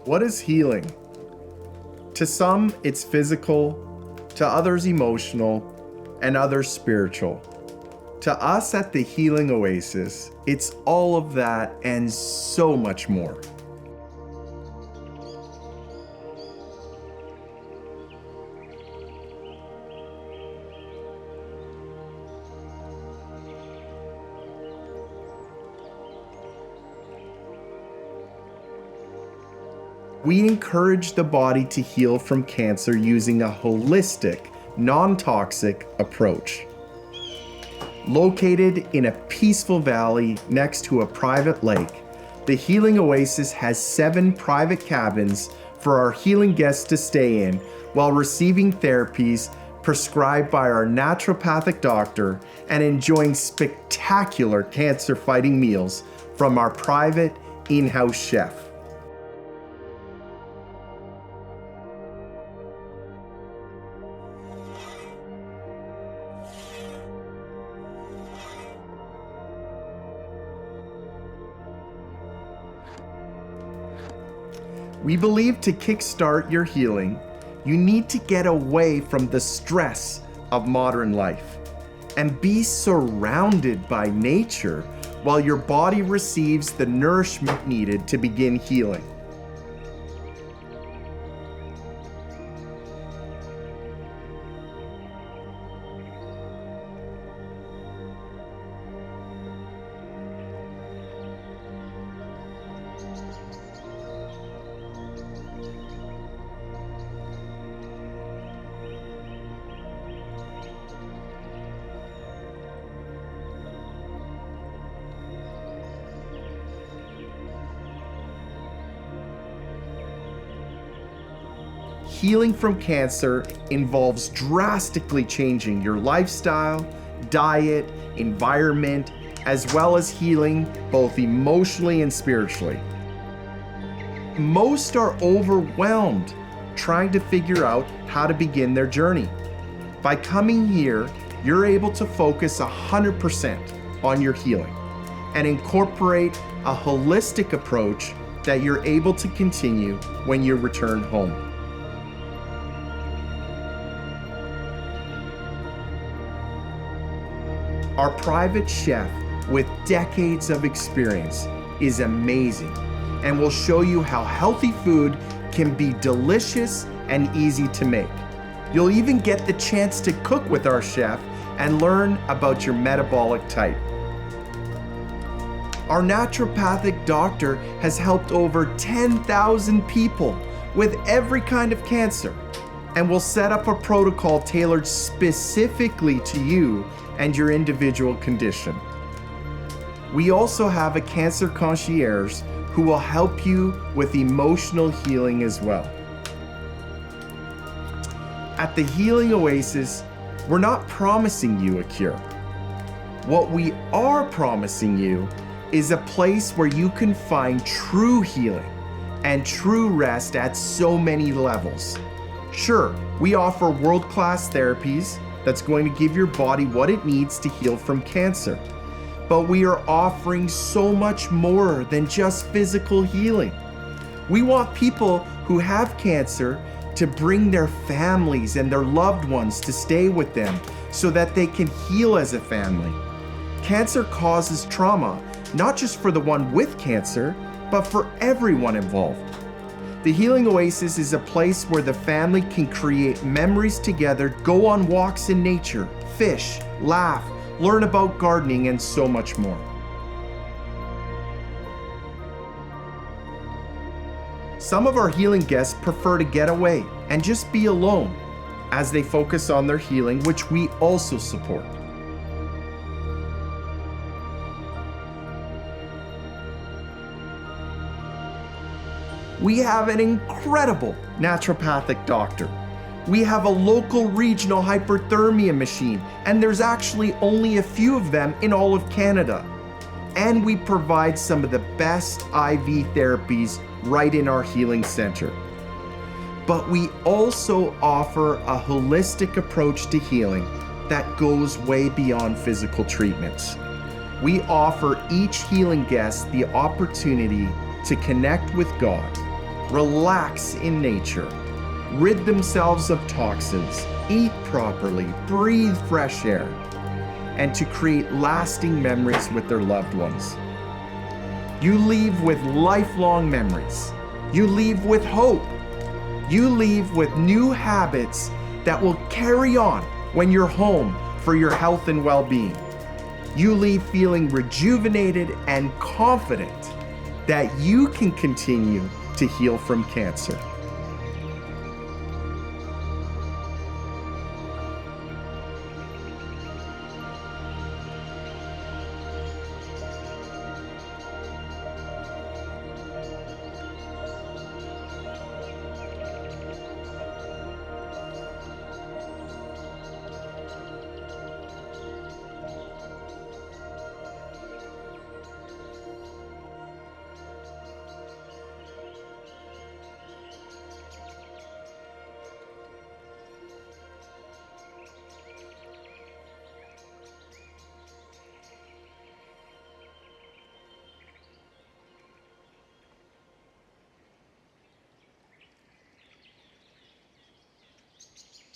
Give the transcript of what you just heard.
What is healing? To some, it's physical, to others, emotional, and others, spiritual. To us at the Healing Oasis, it's all of that and so much more. We encourage the body to heal from cancer using a holistic, non-toxic approach. Located in a peaceful valley next to a private lake, the Healing Oasis has 7 private cabins for our healing guests to stay in while receiving therapies prescribed by our naturopathic doctor and enjoying spectacular cancer-fighting meals from our private in-house chef. We believe to kickstart your healing, you need to get away from the stress of modern life and be surrounded by nature while your body receives the nourishment needed to begin healing. Healing from cancer involves drastically changing your lifestyle, diet, environment, as well as healing both emotionally and spiritually. Most are overwhelmed trying to figure out how to begin their journey. By coming here, you're able to focus 100% on your healing and incorporate a holistic approach that you're able to continue when you return home. Our private chef with decades of experience is amazing and will show you how healthy food can be delicious and easy to make. You'll even get the chance to cook with our chef and learn about your metabolic type. Our naturopathic doctor has helped over 10,000 people with every kind of cancer and will set up a protocol tailored specifically to you and your individual condition. We also have a cancer concierge who will help you with emotional healing as well. At the Healing Oasis, we're not promising you a cure. What we are promising you is a place where you can find true healing and true rest at so many levels. Sure, we offer world-class therapies that's going to give your body what it needs to heal from cancer. But we are offering so much more than just physical healing. We want people who have cancer to bring their families and their loved ones to stay with them so that they can heal as a family. Cancer causes trauma, not just for the one with cancer, but for everyone involved. The Healing Oasis is a place where the family can create memories together, go on walks in nature, fish, laugh, learn about gardening, and so much more. Some of our healing guests prefer to get away and just be alone as they focus on their healing, which we also support. We have an incredible naturopathic doctor. We have a local regional hyperthermia machine, and there's actually only a few of them in all of Canada. And we provide some of the best IV therapies right in our healing center. But we also offer a holistic approach to healing that goes way beyond physical treatments. We offer each healing guest the opportunity to connect with God, relax in nature, rid themselves of toxins, eat properly, breathe fresh air, and to create lasting memories with their loved ones. You leave with lifelong memories. You leave with hope. You leave with new habits that will carry on when you're home for your health and well-being. You leave feeling rejuvenated and confident that you can continue to heal from cancer.